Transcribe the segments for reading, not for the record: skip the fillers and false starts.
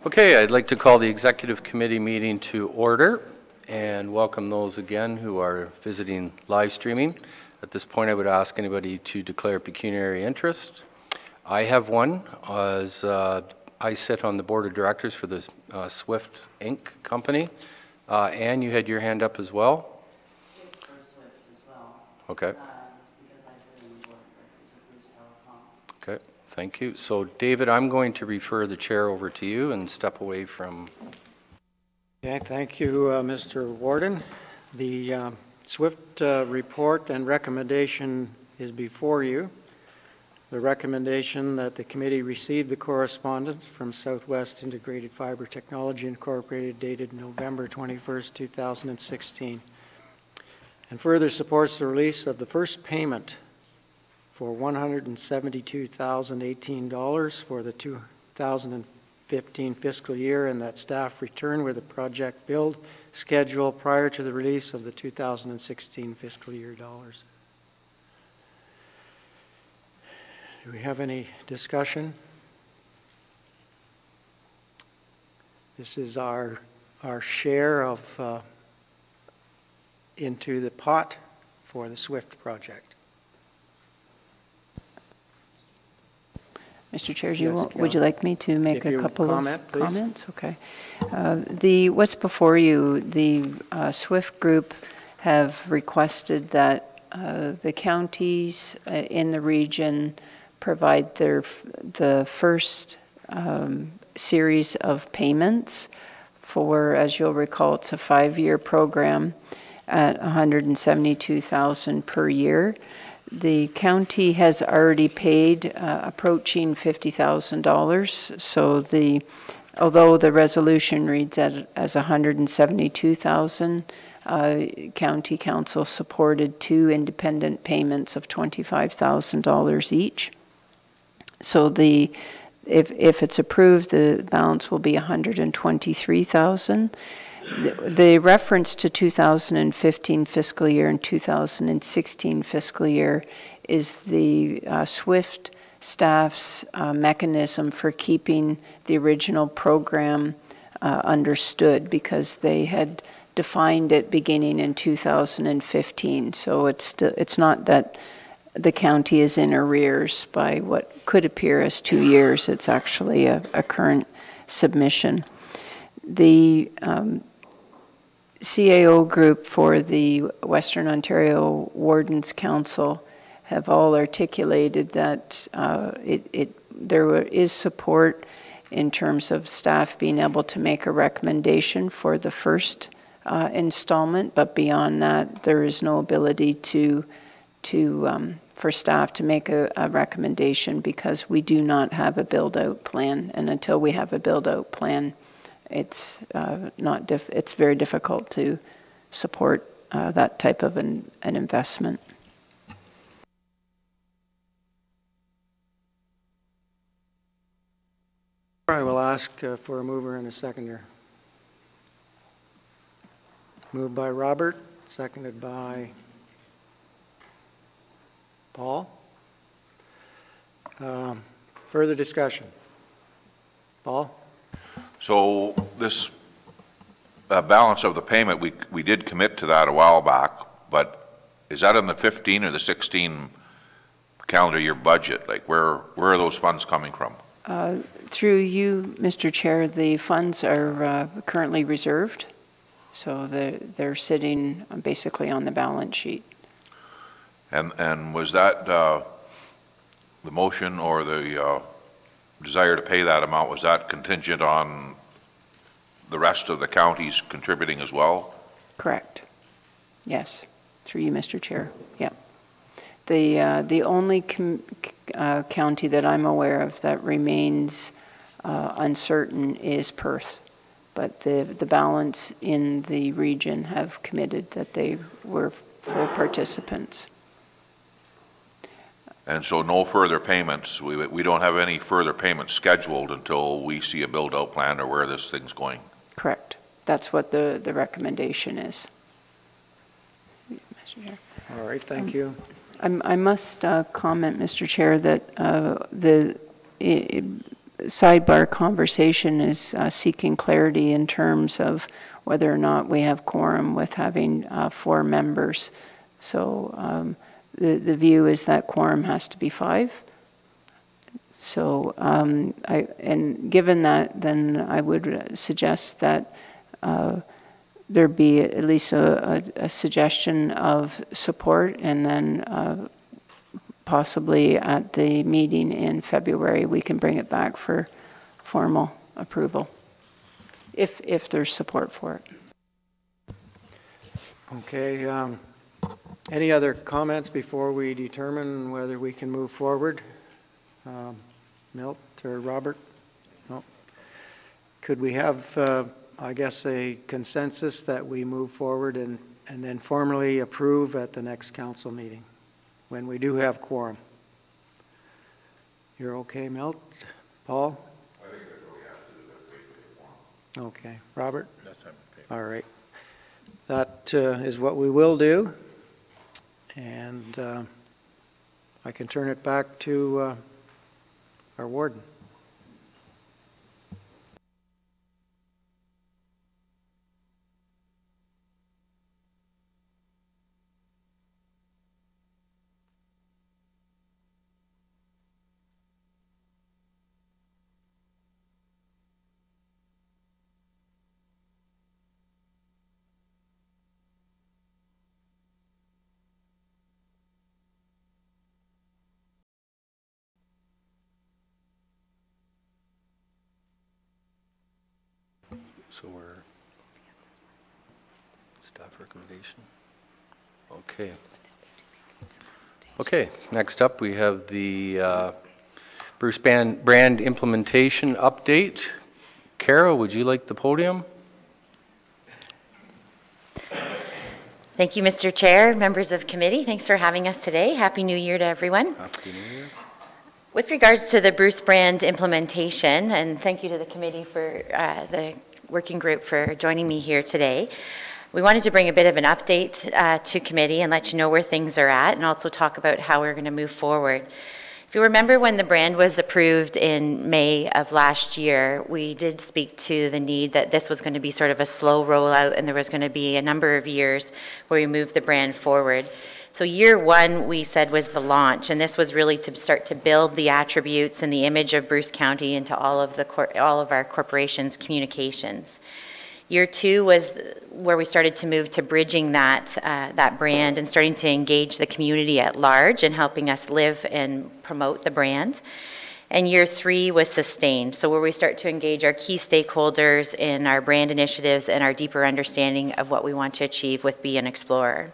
Okay, I'd like to call the Executive Committee meeting to order and welcome those again who are visiting live streaming. At this point, I would ask anybody to declare pecuniary interest. I have one, as I sit on the board of directors for the Swift Inc. company. Anne, you had your hand up as well? It's for Swift as well. Okay. Because I sit on the board of directors of Bruce Telecom. Okay, thank you. So David, I'm going to refer the chair over to you and step away from... Okay, thank you, Mr. Warden. The Swift report and recommendation is before you. The recommendation that the committee receive the correspondence from Southwest Integrated Fiber Technology Incorporated dated November 21st, 2016, and further supports the release of the first payment for $172,018 for the 2015 fiscal year, and that staff return with a project build schedule prior to the release of the 2016 fiscal year dollars. Do we have any discussion? This is our share of into the pot for the SWIFT project. Mr. Chair, would you like me to make a couple of comments? Okay. What's before you, the SWIFT group have requested that the counties in the region provide the first series of payments for, as you'll recall, it's a 5-year program at $172,000 per year. The county has already paid approaching $50,000. So although the resolution reads as $172,000, County Council supported 2 independent payments of $25,000 each. So if it's approved, the balance will be $123,000. The reference to 2015 fiscal year and 2016 fiscal year is the SWIFT staff's mechanism for keeping the original program understood, because they had defined it beginning in 2015. So it's not that the county is in arrears by what could appear as 2 years. It's actually a current submission. The CAO group for the Western Ontario Wardens Council have all articulated that there is support in terms of staff being able to make a recommendation for the first installment, but beyond that, there is no ability for staff to make a recommendation, because we do not have a build-out plan, and until we have a build-out plan, it's very difficult to support that type of an investment. I will ask for a mover and a seconder. Moved by Robert, seconded by Paul. Further discussion. Paul? So this balance of the payment, we did commit to that a while back, but is that in the 15 or the 16 calendar year budget? Like where are those funds coming from? Through you, Mr. Chair, the funds are currently reserved, so they're sitting basically on the balance sheet. And was that the motion or the desire to pay that amount, was that contingent on the rest of the counties contributing as well? Correct. Yes. Through you, Mr. Chair. Yeah. The only county that I'm aware of that remains uncertain is Perth, but the balance in the region have committed that they were full participants. And so no further payments, we don't have any further payments scheduled until we see a build-out plan or where this thing's going? Correct. That's what the recommendation is. Mr. Chair. All right, thank you. I must comment, Mr. Chair, that sidebar conversation is seeking clarity in terms of whether or not we have quorum with having 4 members. So the view is that quorum has to be 5. So and given that, then I would suggest that there be at least a suggestion of support, and then possibly at the meeting in February, we can bring it back for formal approval, if there's support for it. Okay. Any other comments before we determine whether we can move forward? Milt or Robert? No. Could we have, I guess, a consensus that we move forward and then formally approve at the next council meeting when we do have quorum? You're okay, Milt? Paul? I think that's what we have to do, but wait for the quorum. Okay. Robert? Yes, I'm in favor. All right. That is what we will do. And I can turn it back to our warden. So we're staff recommendation. Okay. Okay, next up we have the Bruce brand implementation update. Kara, would you like the podium? Thank you, Mr. Chair, members of committee. Thanks for having us today. Happy New Year to everyone. Happy New Year. With regards to the Bruce brand implementation, and thank you to the committee for the working group for joining me here today. We wanted to bring a bit of an update to committee and let you know where things are at, and also talk about how we're going to move forward. If you remember, when the brand was approved in May of last year, we did speak to the need that this was going to be sort of a slow rollout, and there was going to be a number of years where we moved the brand forward. So year 1, we said, was the launch, and this was really to start to build the attributes and the image of Bruce County into all of our corporation's communications. Year 2 was where we started to move to bridging that brand and starting to engage the community at large and helping us live and promote the brand. And year 3 was sustained, so where we start to engage our key stakeholders in our brand initiatives and our deeper understanding of what we want to achieve with Be an Explorer.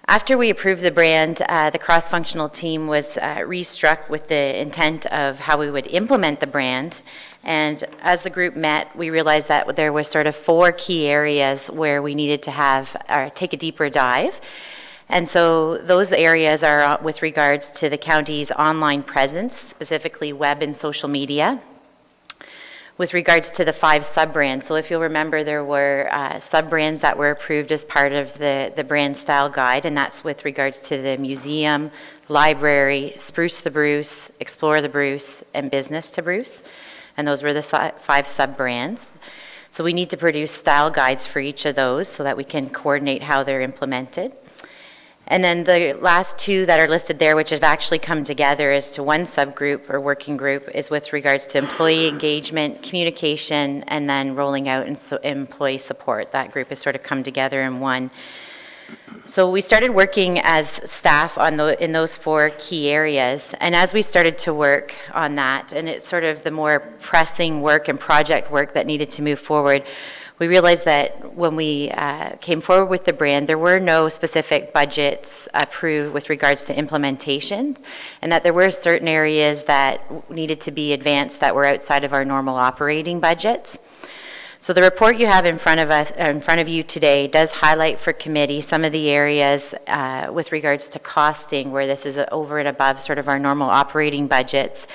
After we approved the brand, the cross-functional team was restruck with the intent of how we would implement the brand. And as the group met, we realized that there was sort of 4 key areas where we needed to take a deeper dive. And so those areas are with regards to the county's online presence, specifically web and social media. With regards to the 5 sub-brands, so if you'll remember, there were sub-brands that were approved as part of the brand style guide, and that's with regards to the museum, library, Spruce the Bruce, Explore the Bruce, and Business to Bruce. And those were the 5 sub-brands. So we need to produce style guides for each of those so that we can coordinate how they're implemented. And then the last 2 that are listed there, which have actually come together as to one subgroup or working group, is with regards to employee engagement, communication, and then rolling out and employee support. That group has sort of come together in one. So we started working as staff in those 4 key areas, and as we started to work on that, and it's sort of the more pressing work and project work that needed to move forward, we realized that when we came forward with the brand, there were no specific budgets approved with regards to implementation, and that there were certain areas that needed to be advanced that were outside of our normal operating budgets. So the report you have in front of you today does highlight for committee some of the areas with regards to costing, where this is over and above sort of our normal operating budgets,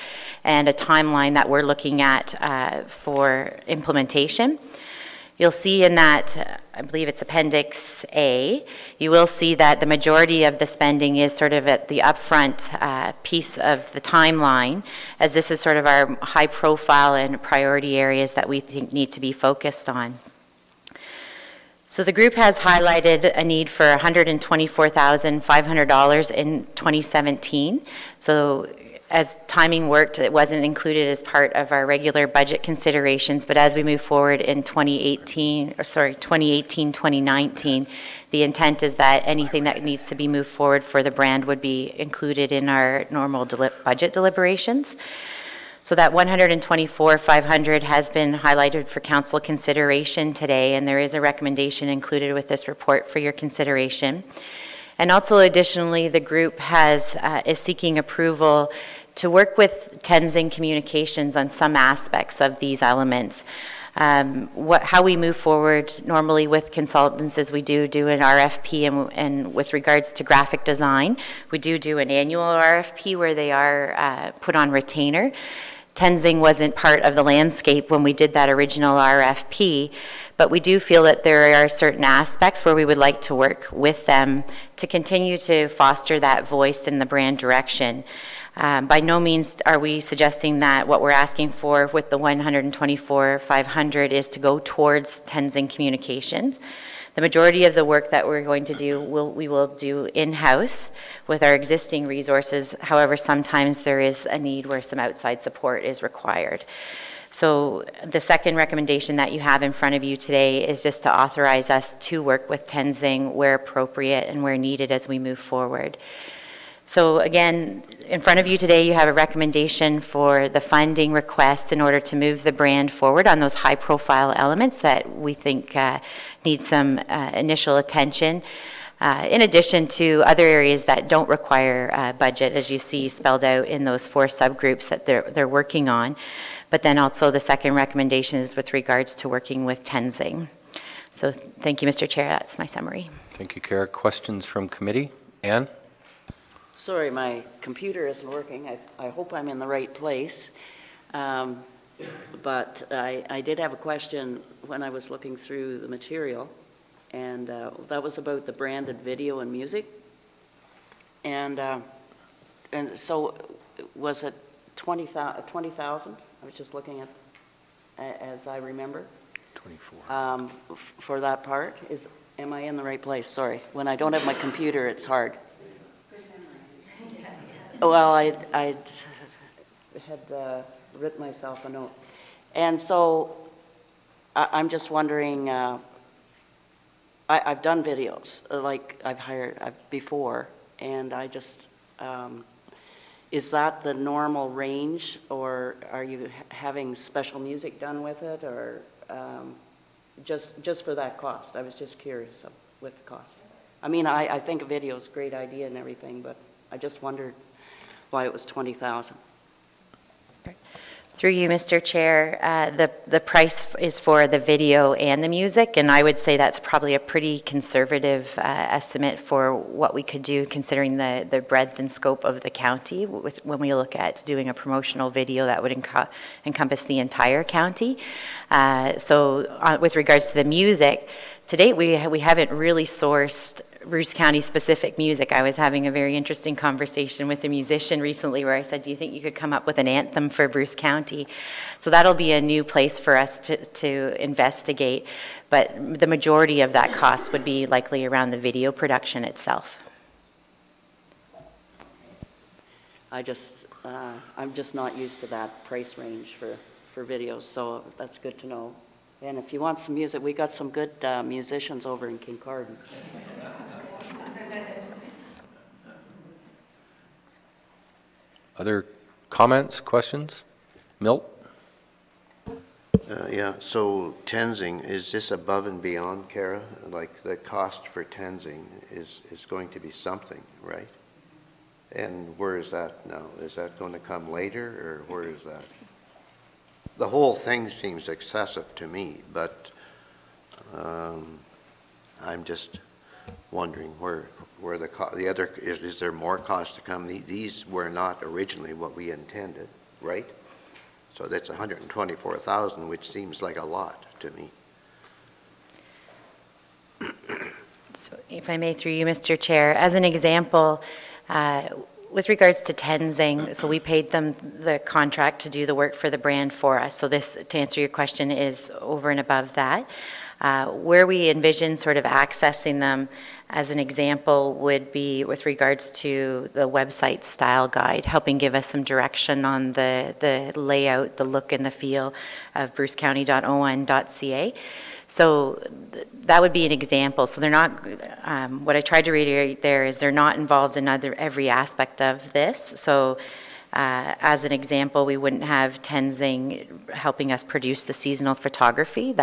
and a timeline that we're looking at for implementation. You'll see in that, I believe it's Appendix A, you will see that the majority of the spending is sort of at the upfront piece of the timeline, as this is sort of our high profile and priority areas that we think need to be focused on. So the group has highlighted a need for $124,500 in 2017. So as timing worked, it wasn't included as part of our regular budget considerations, but as we move forward in 2018-2019, the intent is that anything that needs to be moved forward for the brand would be included in our normal budget deliberations. So that $124,500 has been highlighted for council consideration today, and there is a recommendation included with this report for your consideration. And also additionally, the group is seeking approval to work with Tenzing Communications on some aspects of these elements. How we move forward normally with consultants is we do an RFP, and with regards to graphic design, we do an annual RFP where they are put on retainer. Tenzing wasn't part of the landscape when we did that original RFP, but we do feel that there are certain aspects where we would like to work with them to continue to foster that voice in the brand direction. By no means are we suggesting that what we're asking for with the $124,500 is to go towards Tenzing Communications. The majority of the work that we're going to do, we will do in-house with our existing resources. However, sometimes there is a need where some outside support is required. So the second recommendation that you have in front of you today is just to authorize us to work with Tenzing where appropriate and where needed as we move forward. So again, in front of you today, you have a recommendation for the funding request in order to move the brand forward on those high-profile elements that we think need some initial attention, in addition to other areas that don't require budget, as you see spelled out in those 4 subgroups that they're working on. But then also the second recommendation is with regards to working with Tenzing. So thank you, Mr. Chair. That's my summary. Thank you, Kara. Questions from committee? Anne? Sorry, my computer isn't working. I hope I'm in the right place. But I did have a question when I was looking through the material, and that was about the branded video and music. And so was it 20,000? I was just looking at, as I remember. 24. For that part. Am I in the right place? Sorry. When I don't have my computer, it's hard. Well, I had written myself a note. And so I'm just wondering, I've done videos, like I've before, and I just, is that the normal range, or are you having special music done with it, or just for that cost? I was just curious with the cost. I mean, I think a video is a great idea and everything, but I just wondered why it was 20,000. Through you, Mr. Chair, the price is for the video and the music, and I would say that's probably a pretty conservative estimate for what we could do considering the breadth and scope of the county when we look at doing a promotional video that would encompass the entire county. So with regards to the music, to date we haven't really sourced Bruce County specific music. I was having a very interesting conversation with a musician recently where I said, do you think you could come up with an anthem for Bruce County? So that'll be a new place for us to investigate, but the majority of that cost would be likely around the video production itself. I'm just not used to that price range for videos, so that's good to know. And if you want some music, we got some good musicians over in Kincardine. Other comments, questions? Milt? Yeah, so Tenzing, is this above and beyond, Kara? Like the cost for Tenzing is going to be something, right? And where is that now? Is that going to come later, or where is that? The whole thing seems excessive to me, but I'm just wondering where the other is there more cost to come? These were not originally what we intended, right? So that's 124,000, which seems like a lot to me. So if I may, through you, Mr. Chair, as an example, with regards to Tenzing, so we paid them the contract to do the work for the brand for us. So this, to answer your question, is over and above that. Where we envision sort of accessing them, as an example, would be with regards to the website style guide, helping give us some direction on the layout, the look and the feel of brucecounty.on.ca. So that would be an example. So they're not, what I tried to reiterate there is they're not involved in every aspect of this. So as an example, we wouldn't have Tenzing helping us produce the seasonal photography.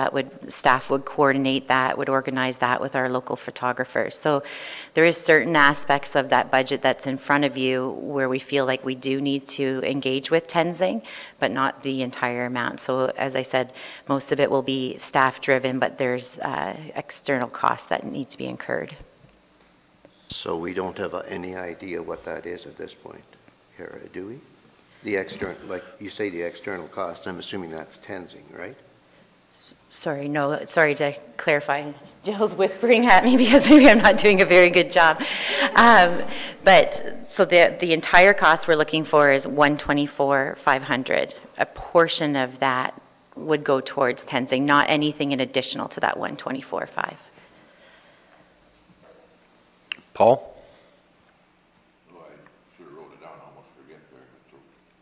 Staff would coordinate that, would organize that with our local photographers. So there is certain aspects of that budget that's in front of you where we feel like we do need to engage with Tenzing, but not the entire amount. So as I said, most of it will be staff driven, but there's external costs that need to be incurred. So we don't have any idea what that is at this point, Kara, do we? The external, like you say, the external cost, I'm assuming that's Tenzing, right? Sorry, no, sorry to clarify. Jill's whispering at me because maybe I'm not doing a very good job. But so the entire cost we're looking for is $124,500. A portion of that would go towards Tenzing, not anything in additional to that $124,500. Paul?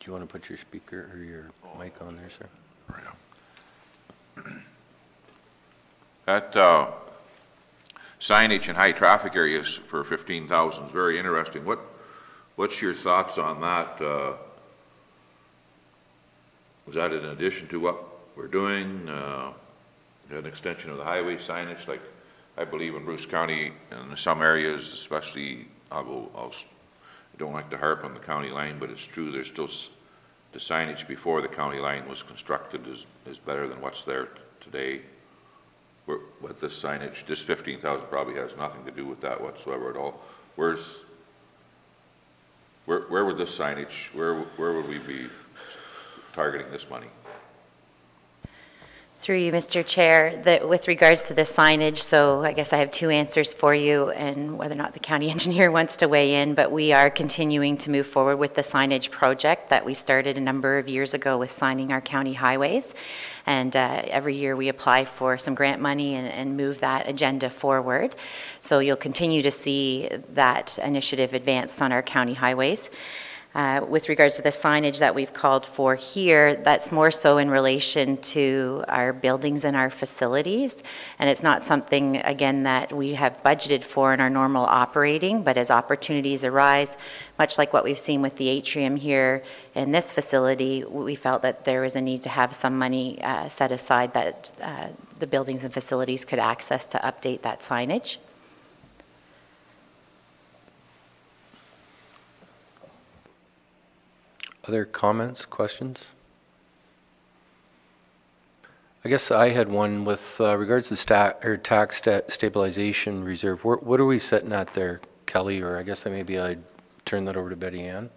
Do you want to put your speaker or your mic on there, sir? That signage in high traffic areas for 15,000 is very interesting. What's your thoughts on that? Was that in addition to what we're doing? An extension of the highway signage? Like, I believe in Bruce County, in some areas, especially, I don't like to harp on the county line, but it's true, there's still the signage before the county line was constructed is better than what's there today. With this signage, this 15,000 probably has nothing to do with that whatsoever at all. Where would this signage, where would we be targeting this money? Through you, Mr. Chair, with regards to the signage, so I guess I have two answers for you, and whether or not the county engineer wants to weigh in, but we are continuing to move forward with the signage project that we started a number of years ago with signing our county highways. And every year we apply for some grant money and move that agenda forward. So you'll continue to see that initiative advanced on our county highways. With regards to the signage that we've called for here, that's more so in relation to our buildings and our facilities. And it's not something, again, that we have budgeted for in our normal operating, but as opportunities arise, much like what we've seen with the atrium here in this facility, we felt that there was a need to have some money set aside that the buildings and facilities could access to update that signage. Other comments, questions? I guess I had one with regards to tax stabilization reserve. What are we setting at there, Kelly? Or I guess maybe I'd turn that over to Betty Ann.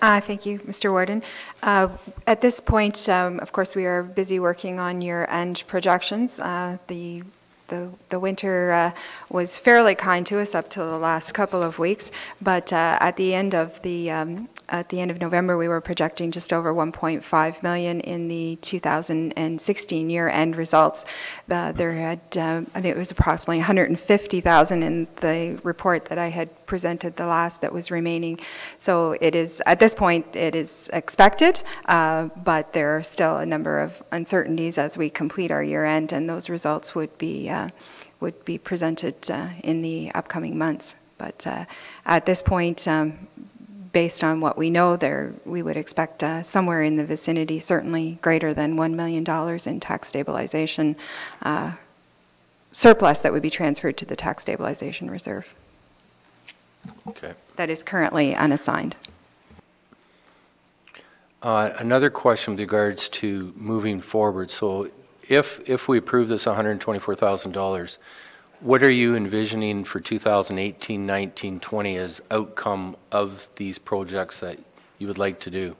Thank you, Mr. Warden. At this point, of course, we are busy working on year-end projections. The winter was fairly kind to us up till the last couple of weeks, but at the end of November, we were projecting just over 1.5 million in the 2016 year-end results. There had, I think it was approximately 150,000 in the report that I had presented the last that was remaining. So it is, at this point, it is expected, but there are still a number of uncertainties as we complete our year-end, and those results would be presented in the upcoming months. But at this point, based on what we know there, we would expect somewhere in the vicinity, certainly greater than $1 million in tax stabilization surplus that would be transferred to the tax stabilization reserve. Okay. That is currently unassigned. Another question with regards to moving forward. So if we approve this $124,000, what are you envisioning for 2018, 19, 20 as outcome of these projects that you would like to do?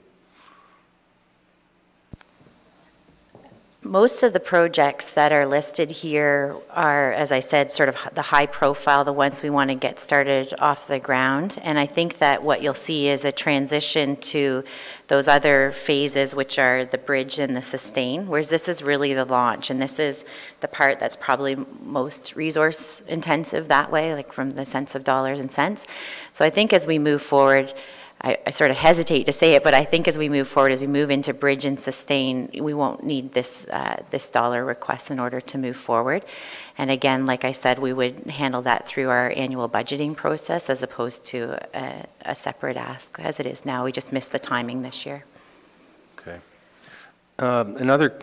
Most of the projects that are listed here are, as I said, sort of the high profile, the ones we want to get started off the ground. And I think that what you'll see is a transition to those other phases, which are the bridge and the sustain, whereas this is really the launch. And this is the part that's probably most resource intensive that way, like from the sense of dollars and cents. So I think as we move forward, I sort of hesitate to say it, but I think as we move forward, as we move into bridge and sustain, we won't need this this dollar request in order to move forward. And again, like I said, we would handle that through our annual budgeting process as opposed to a separate ask as it is now. We just missed the timing this year. Okay. Another,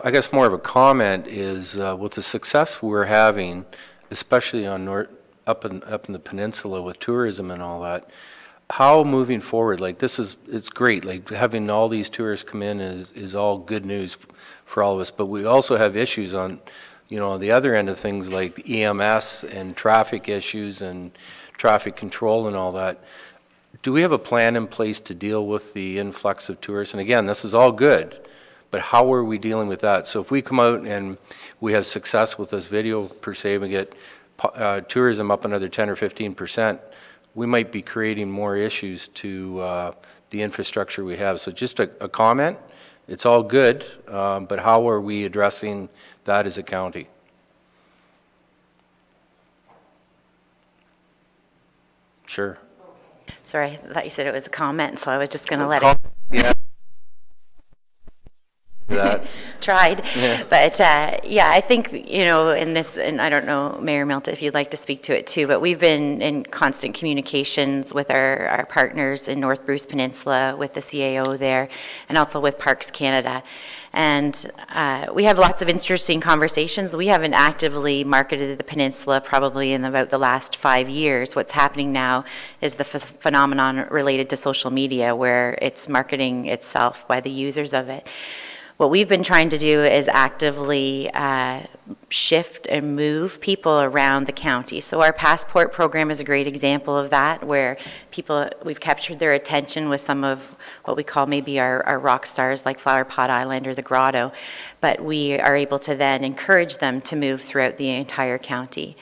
I guess more of a comment is with the success we're having, especially on up in the peninsula with tourism and all that, how moving forward, like this is, it's great, like having all these tourists come in is all good news for all of us, but we also have issues on, you know, the other end of things like EMS and traffic issues and traffic control and all that. Do we have a plan in place to deal with the influx of tourists? And again, this is all good, but how are we dealing with that? So if we come out and we have success with this video per se, we get tourism up another 10 or 15%, we might be creating more issues to the infrastructure we have. So just a comment, it's all good, but how are we addressing that as a county? Sure. Sorry, I thought you said it was a comment, so I was just going to let it. Yeah. That. Tried, yeah. But yeah, I think, you know, in this, and I don't know, Mayor Milton, if you'd like to speak to it too, but we've been in constant communications with our partners in North Bruce Peninsula, with the CAO there, and also with Parks Canada. And we have lots of interesting conversations. We haven't actively marketed the peninsula probably in about the last 5 years. What's happening now is the phenomenon related to social media, where it's marketing itself by the users of it. What we've been trying to do is actively shift and move people around the county. So our passport program is a great example of that, where people, we've captured their attention with some of what we call maybe our rock stars like Flower Pot Island or the Grotto, but we are able to then encourage them to move throughout the entire county.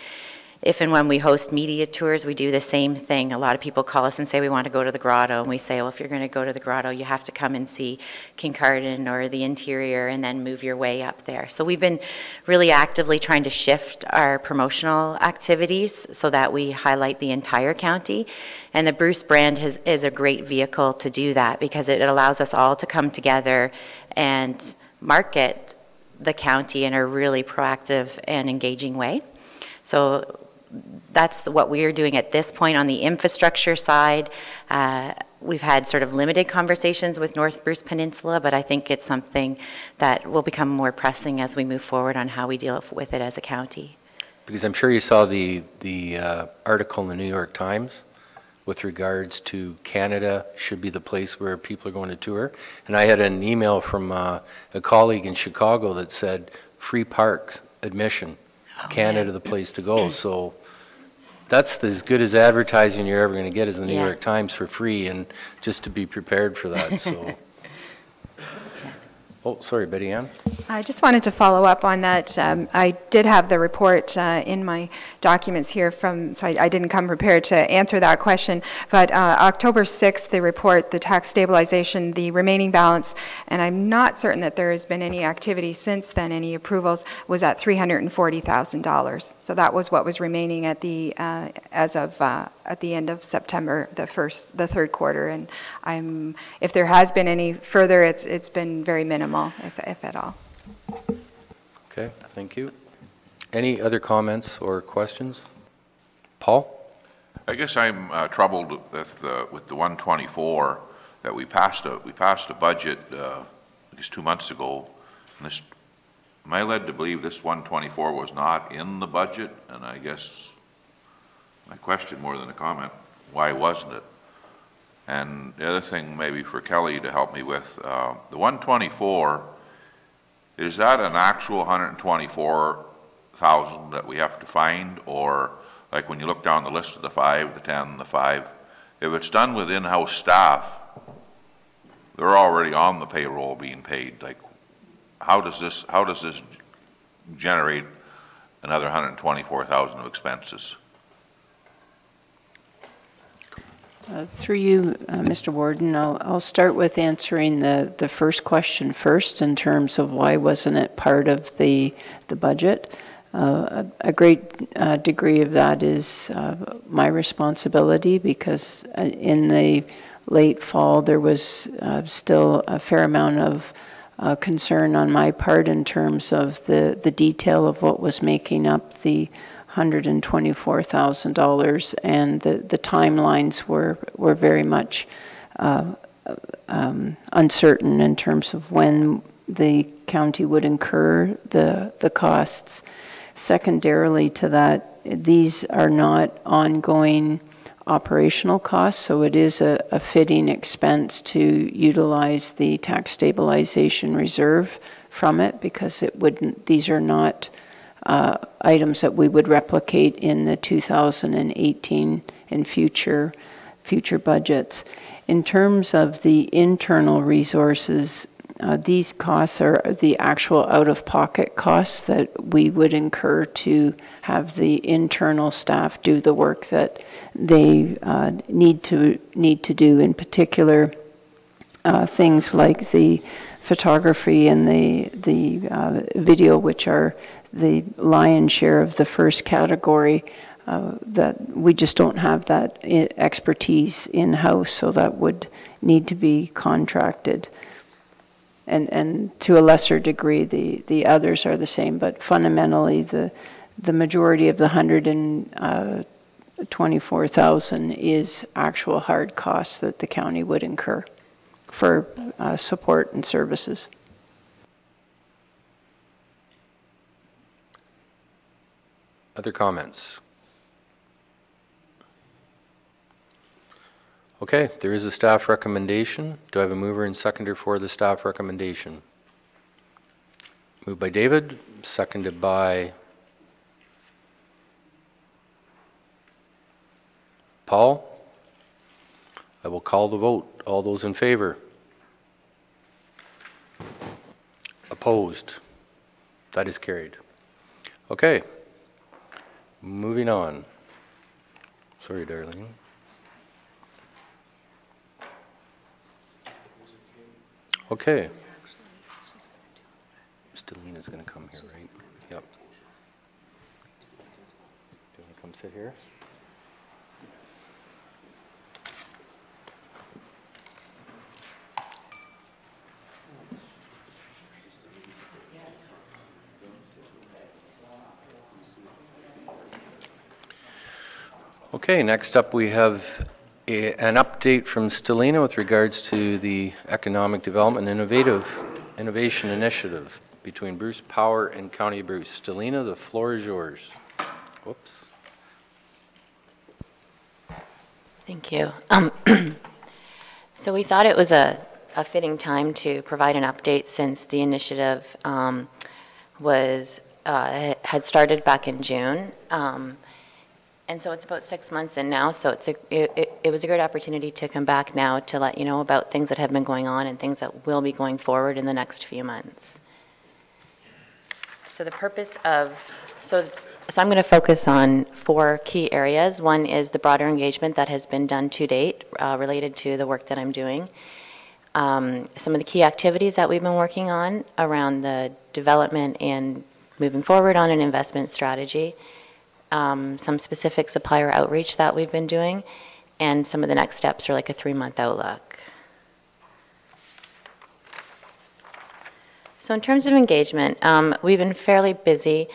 If and when we host media tours, we do the same thing. A lot of people call us and say we want to go to the Grotto, and we say, well, if you're going to go to the Grotto, you have to come and see Kincardine or the interior and then move your way up there. So we've been really actively trying to shift our promotional activities so that we highlight the entire county. And the Bruce brand is a great vehicle to do that, because it allows us all to come together and market the county in a really proactive and engaging way. So that's what we are doing at this point on the infrastructure side. We've had sort of limited conversations with North Bruce Peninsula, but I think it's something that will become more pressing as we move forward on how we deal with it as a county. Because I'm sure you saw the article in the New York Times with regards to Canada should be the place where people are going to tour. And I had an email from a colleague in Chicago that said, free parks, admission. Canada, the place to go. So that's as good as advertising you're ever going to get as the New York Times for free, and just to be prepared for that. So, oh, sorry, Betty Ann. I just wanted to follow up on that. I did have the report in my documents here so I didn't come prepared to answer that question, but October 6th, the report, the tax stabilization, the remaining balance, and I'm not certain that there has been any activity since then, any approvals, was at $340,000. So that was what was remaining at the at the end of September, the third quarter, and if there has been any further, it's been very minimal, if at all. Okay, thank you. Any other comments or questions? Paul? I guess I'm troubled with the 124 that we passed a budget, I guess 2 months ago. And this, am I led to believe this 124 was not in the budget? And I guess my question more than a comment, why wasn't it? And the other thing maybe for Kelly to help me with, the 124, is that an actual 124,000 that we have to find, or like when you look down the list of the 5, the 10, the 5, if it's done with in-house staff, they're already on the payroll being paid. Like, how does this generate another 124,000 of expenses? Through you, Mr. Warden, I'll start with answering the first question first in terms of why wasn't it part of the budget. A great degree of that is my responsibility, because in the late fall there was still a fair amount of concern on my part in terms of the detail of what was making up the $124,000, and the timelines were very much uncertain in terms of when the county would incur the costs. Secondarily to that, these are not ongoing operational costs, so it is a fitting expense to utilize the tax stabilization reserve from it, because these are not items that we would replicate in the 2018 and future budgets. In terms of the internal resources, these costs are the actual out-of-pocket costs that we would incur to have the internal staff do the work that they need to do. In particular, things like the photography and the video, which are the lion's share of the first category, that we just don't have that expertise in-house, so that would need to be contracted. And to a lesser degree, the others are the same, but fundamentally the majority of the 124,000 is actual hard costs that the county would incur for support and services. Other comments? Okay, there is a staff recommendation. Do I have a mover and seconder for the staff recommendation? Moved by David, seconded by Paul. I will call the vote. All those in favor? Opposed? That is carried. Okay. Moving on. Sorry, Darlene. Okay. Stelina's going to come here, right? Yep. Do you want to come sit here? Okay, next up we have an update from Stelina with regards to the Economic Development Innovation Initiative between Bruce Power and County of Bruce. Stelina, the floor is yours. Whoops. Thank you. So we thought it was a fitting time to provide an update, since the initiative had started back in June. And so it's about 6 months in now, so it was a great opportunity to come back now to let you know about things that have been going on and things that will be going forward in the next few months. So the purpose of, so I'm going to focus on 4 key areas. One is the broader engagement that has been done to date related to the work that I'm doing. Some of the key activities that we've been working on around the development and moving forward on an investment strategy. Some specific supplier outreach that we've been doing, and some of the next steps are like a 3-month outlook. So in terms of engagement, we've been fairly busy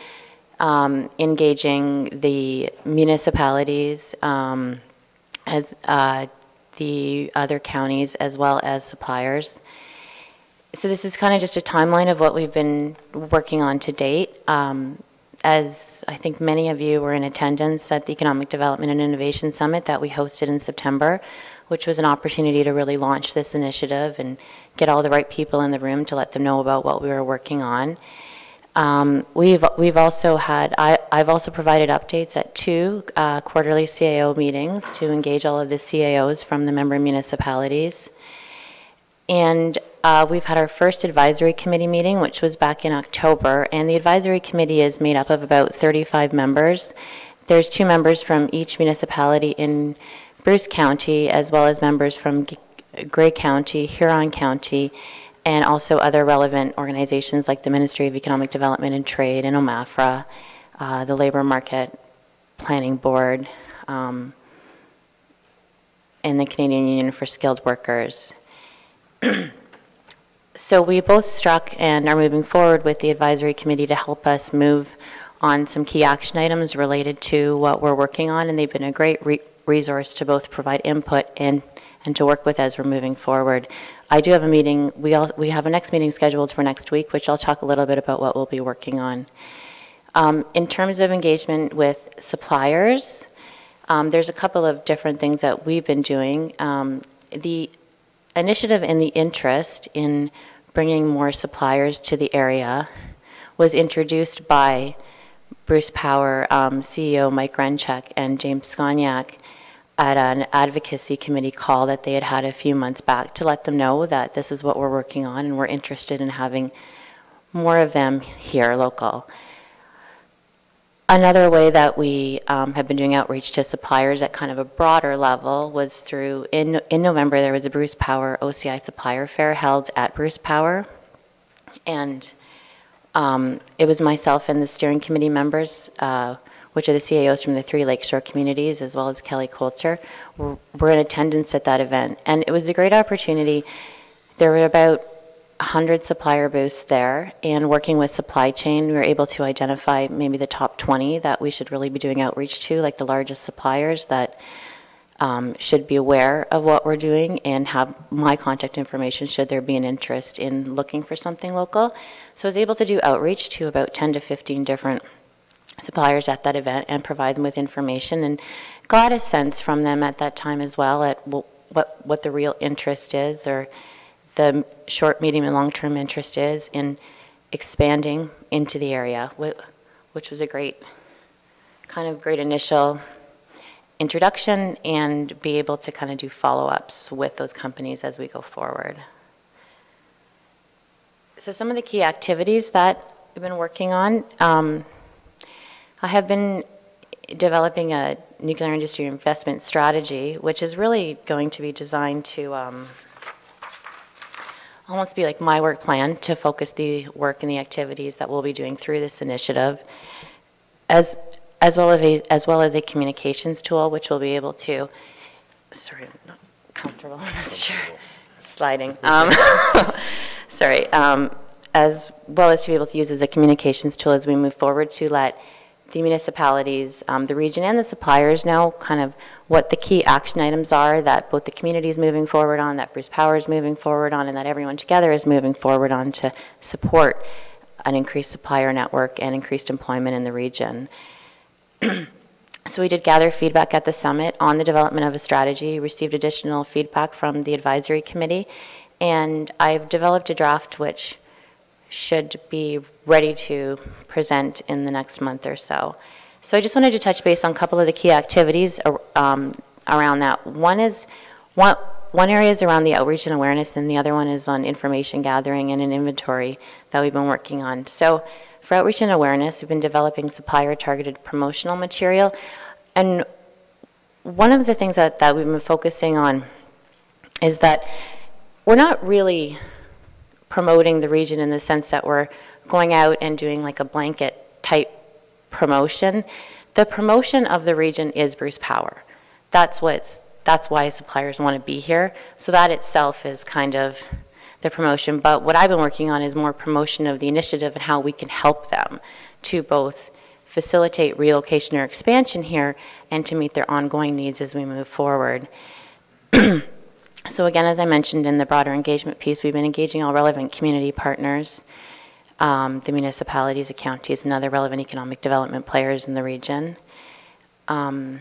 engaging the municipalities, as the other counties, as well as suppliers. So this is kind of just a timeline of what we've been working on to date. As I think many of you were in attendance at the Economic Development and Innovation Summit that we hosted in September, which was an opportunity to really launch this initiative and get all the right people in the room to let them know about what we were working on. We've also had, I've also provided updates at 2 quarterly CAO meetings to engage all of the CAOs from the member municipalities. And we've had our first advisory committee meeting, which was back in October, and the advisory committee is made up of about 35 members. There's 2 members from each municipality in Bruce County, as well as members from Grey County, Huron County, and also other relevant organizations like the Ministry of Economic Development and Trade and OMAFRA, the Labor Market Planning Board, and the Canadian Union for Skilled Workers. So we both struck and are moving forward with the advisory committee to help us move on some key action items related to what we're working on, and they've been a great resource to both provide input and to work with as we're moving forward. I do have a meeting, we have a next meeting scheduled for next week, which I'll talk a little bit about what we'll be working on. In terms of engagement with suppliers, there's a couple of different things that we've been doing. The initiative and the interest in bringing more suppliers to the area was introduced by Bruce Power, CEO Mike Renchek, and James Skoniak at an advocacy committee call that they had had a few months back to let them know that this is what we're working on and we're interested in having more of them here local. Another way that we have been doing outreach to suppliers at kind of a broader level was through, in November, there was a Bruce Power OCI Supplier Fair held at Bruce Power. And it was myself and the steering committee members, which are the CAOs from the 3 Lakeshore communities, as well as Kelly Coulter, were in attendance at that event. And it was a great opportunity. There were about 100 supplier booths there, and working with supply chain, we were able to identify maybe the top 20 that we should really be doing outreach to, like the largest suppliers that should be aware of what we're doing and have my contact information should there be an interest in looking for something local. So I was able to do outreach to about 10 to 15 different suppliers at that event and provide them with information, and got a sense from them at that time as well at what the real interest is, or the short, medium, and long-term interest is in expanding into the area, which was a great initial introduction, and be able to kind of do follow-ups with those companies as we go forward. So some of the key activities that we've been working on, I have been developing a nuclear industry investment strategy, which is really going to be designed to almost be like my work plan to focus the work and the activities that we'll be doing through this initiative, as well as a communications tool, which will be able to, sorry, I'm not comfortable in this chair, sliding. Sorry, as well as to be able to use as a communications tool as we move forward to let the municipalities, the region, and the suppliers know kind of what the key action items are that both the community is moving forward on, that Bruce Power is moving forward on, and that everyone together is moving forward on to support an increased supplier network and increased employment in the region. So we did gather feedback at the summit on the development of a strategy, received additional feedback from the advisory committee, and I've developed a draft which should be ready to present in the next month or so. So I just wanted to touch base on a couple of the key activities around that. One area is around the outreach and awareness, and the other one is on information gathering and an inventory that we've been working on. So for outreach and awareness, we've been developing supplier-targeted promotional material. And one of the things that we've been focusing on is that we're not really promoting the region in the sense that we're going out and doing like a blanket type promotion. The promotion of the region is Bruce Power. That's why suppliers want to be here. So that itself is kind of the promotion. But what I've been working on is more promotion of the initiative and how we can help them to both facilitate relocation or expansion here and to meet their ongoing needs as we move forward. So again, as I mentioned in the broader engagement piece, we've been engaging all relevant community partners, the municipalities, the counties, and other relevant economic development players in the region. And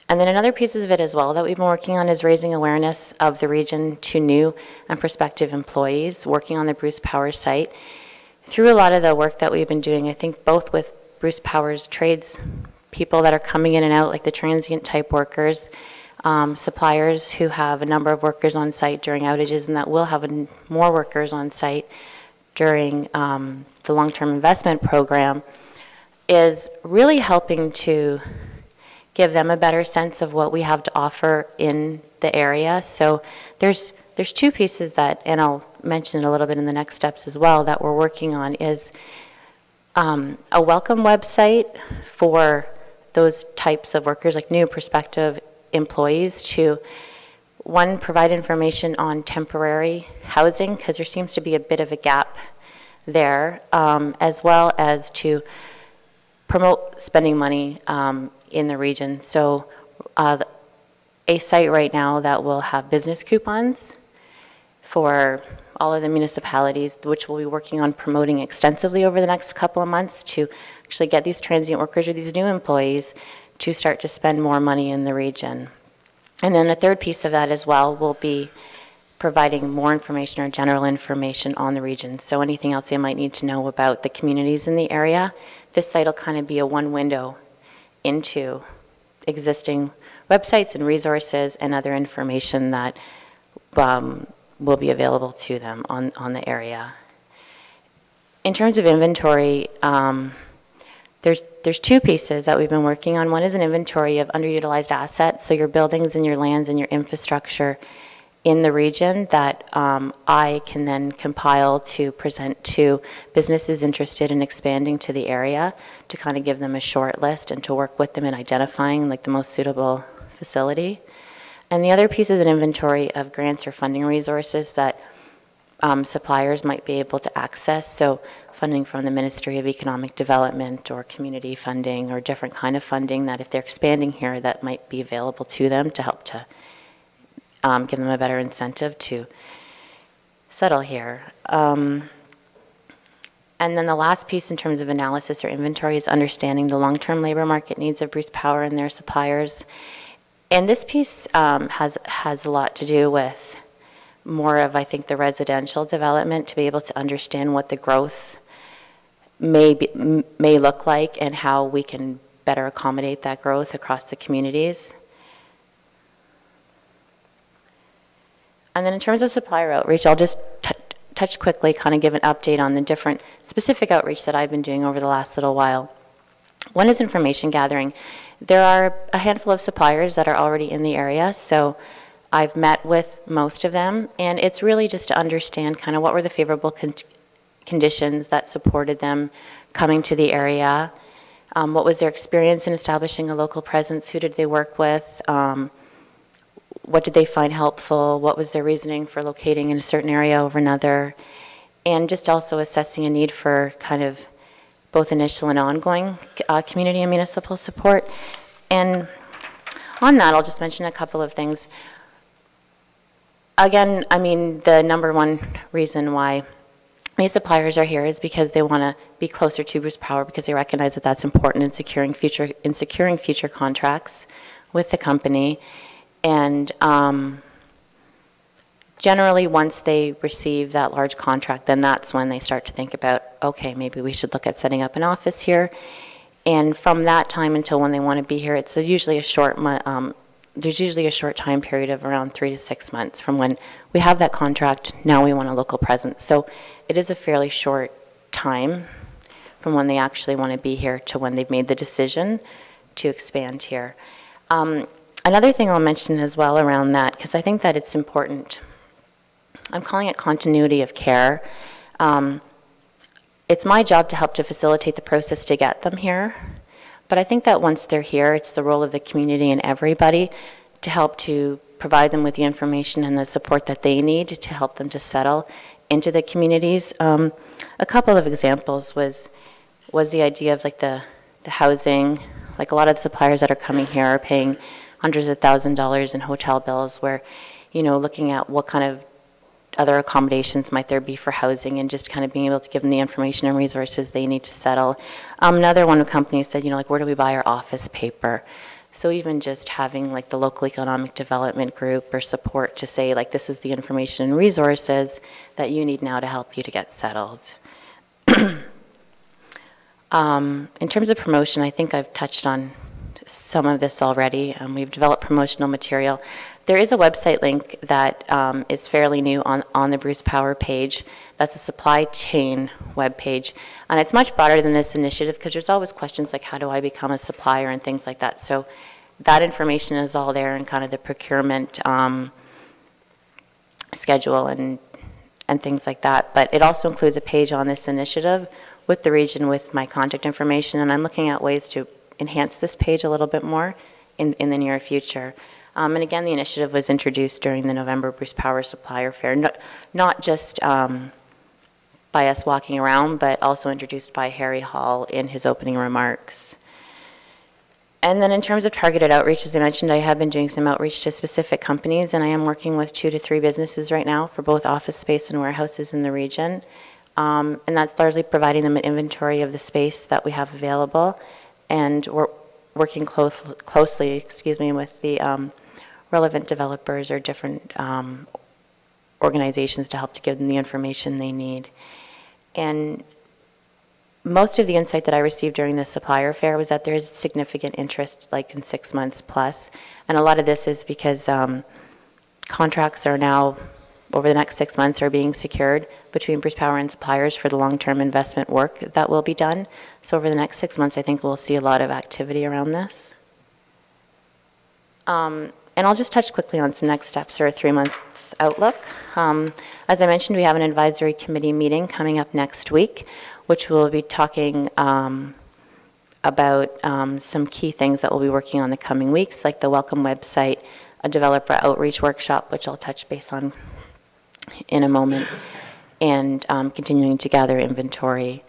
then another piece of it as well that we've been working on is raising awareness of the region to new and prospective employees working on the Bruce Power site. Through a lot of the work that we've been doing, I think both with Bruce Power's trades, people that are coming in and out, like the transient type workers, suppliers who have a number of workers on site during outages, and that will have more workers on site during the long-term investment program, is really helping to give them a better sense of what we have to offer in the area. So there's two pieces that, and I'll mention it a little bit in the next steps as well, that we're working on is a welcome website for those types of workers, like new prospective employees, to, one, provide information on temporary housing, because there seems to be a bit of a gap there, as well as to promote spending money in the region. So a site right now that will have business coupons for all of the municipalities, which we'll be working on promoting extensively over the next couple of months to actually get these transient workers or these new employees to start to spend more money in the region. And then a third piece of that as well will be providing more information or general information on the region. So anything else you might need to know about the communities in the area, this site will kind of be a one window into existing websites and resources and other information that will be available to them on the area. In terms of inventory, there's two pieces that we've been working on. One is an inventory of underutilized assets, so your buildings and your lands and your infrastructure in the region that I can then compile to present to businesses interested in expanding to the area, to kind of give them a short list and to work with them in identifying like the most suitable facility. And the other piece is an inventory of grants or funding resources that suppliers might be able to access. So funding from the Ministry of Economic Development or community funding or different kind of funding that if they're expanding here, that might be available to them to help to give them a better incentive to settle here. And then the last piece in terms of analysis or inventory is understanding the long-term labor market needs of Bruce Power and their suppliers. And this piece has a lot to do with more of, I think, the residential development, to be able to understand what the growth may look like and how we can better accommodate that growth across the communities. And then in terms of supplier outreach, I'll just touch quickly, kind of give an update on the different specific outreach that I've been doing over the last little while. One is information gathering. There are a handful of suppliers that are already in the area, so I've met with most of them, and it's really just to understand kind of what were the favorable conditions that supported them coming to the area, what was their experience in establishing a local presence, who did they work with, what did they find helpful, what was their reasoning for locating in a certain area over another, and just also assessing a need for kind of both initial and ongoing community and municipal support. And on that, I'll just mention a couple of things. Again, I mean, the number one reason why these suppliers are here is because they want to be closer to Bruce Power, because they recognize that that's important in securing future contracts with the company. And generally, once they receive that large contract, then that's when they start to think about, okay, maybe we should look at setting up an office here. And from that time until when they want to be here, it's usually a short there's usually a short time period of around 3 to 6 months from when we have that contract, now we want a local presence. So it is a fairly short time from when they actually want to be here to when they've made the decision to expand here. Another thing I'll mention as well around that, because I think that it's important, I'm calling it continuity of care. It's my job to help to facilitate the process to get them here. But I think that once they're here, it's the role of the community and everybody to help to provide them with the information and the support that they need to help them to settle into the communities. A couple of examples was the idea of like the housing. Like a lot of the suppliers that are coming here are paying hundreds of $1,000s in hotel bills, where, you know, looking at what kind of other accommodations might there be for housing, and just kind of being able to give them the information and resources they need to settle. Another one of the companies said, you know, like, where do we buy our office paper? So even just having like the local economic development group or support to say, like, this is the information and resources that you need now to help you to get settled. In terms of promotion, I think I've touched on some of this already. We've developed promotional material. There is a website link that is fairly new on the Bruce Power page. That's a supply chain web page. And it's much broader than this initiative because there's always questions like how do I become a supplier and things like that. So that information is all there in kind of the procurement schedule and things like that. But it also includes a page on this initiative with the region with my contact information. And I'm looking at ways to enhance this page a little bit more in the near future. And again, the initiative was introduced during the November Bruce Power Supplier Fair, not just by us walking around, but also introduced by Harry Hall in his opening remarks. And then in terms of targeted outreach, as I mentioned, I have been doing some outreach to specific companies, and I am working with 2 to 3 businesses right now for both office space and warehouses in the region. And that's largely providing them an inventory of the space that we have available. And we're working closely with the relevant developers or different organizations to help to give them the information they need. And most of the insight that I received during the supplier fair was that there is significant interest, like in 6 months plus. And a lot of this is because contracts are now, over the next 6 months, are being secured between Bruce Power and suppliers for the long-term investment work that will be done. So over the next 6 months, I think we'll see a lot of activity around this. And I'll just touch quickly on some next steps or a 3 months outlook. As I mentioned, we have an advisory committee meeting coming up next week, which we'll be talking about some key things that we'll be working on the coming weeks, like the Welcome website, a developer outreach workshop, which I'll touch base on in a moment, and continuing to gather inventory.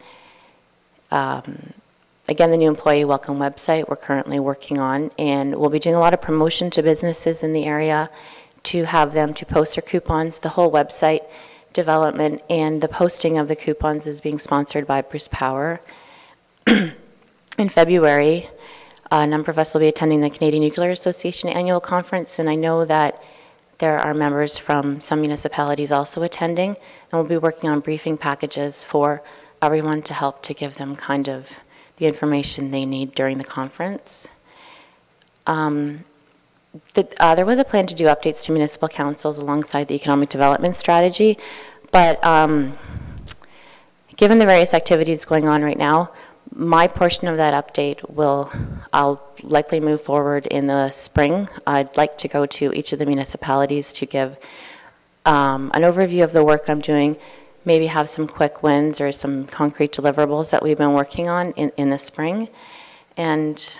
Again, the new employee welcome website we're currently working on, and we'll be doing a lot of promotion to businesses in the area to have them to post their coupons. The whole website development and the posting of the coupons is being sponsored by Bruce Power. In February, a number of us will be attending the Canadian Nuclear Association annual conference, and I know that there are members from some municipalities also attending, and we'll be working on briefing packages for everyone to help to give them kind of the information they need during the conference. There was a plan to do updates to municipal councils alongside the economic development strategy, but given the various activities going on right now, my portion of that update I'll likely move forward in the spring. I'd like to go to each of the municipalities to give an overview of the work I'm doing, maybe have some quick wins or some concrete deliverables that we've been working on in the spring. And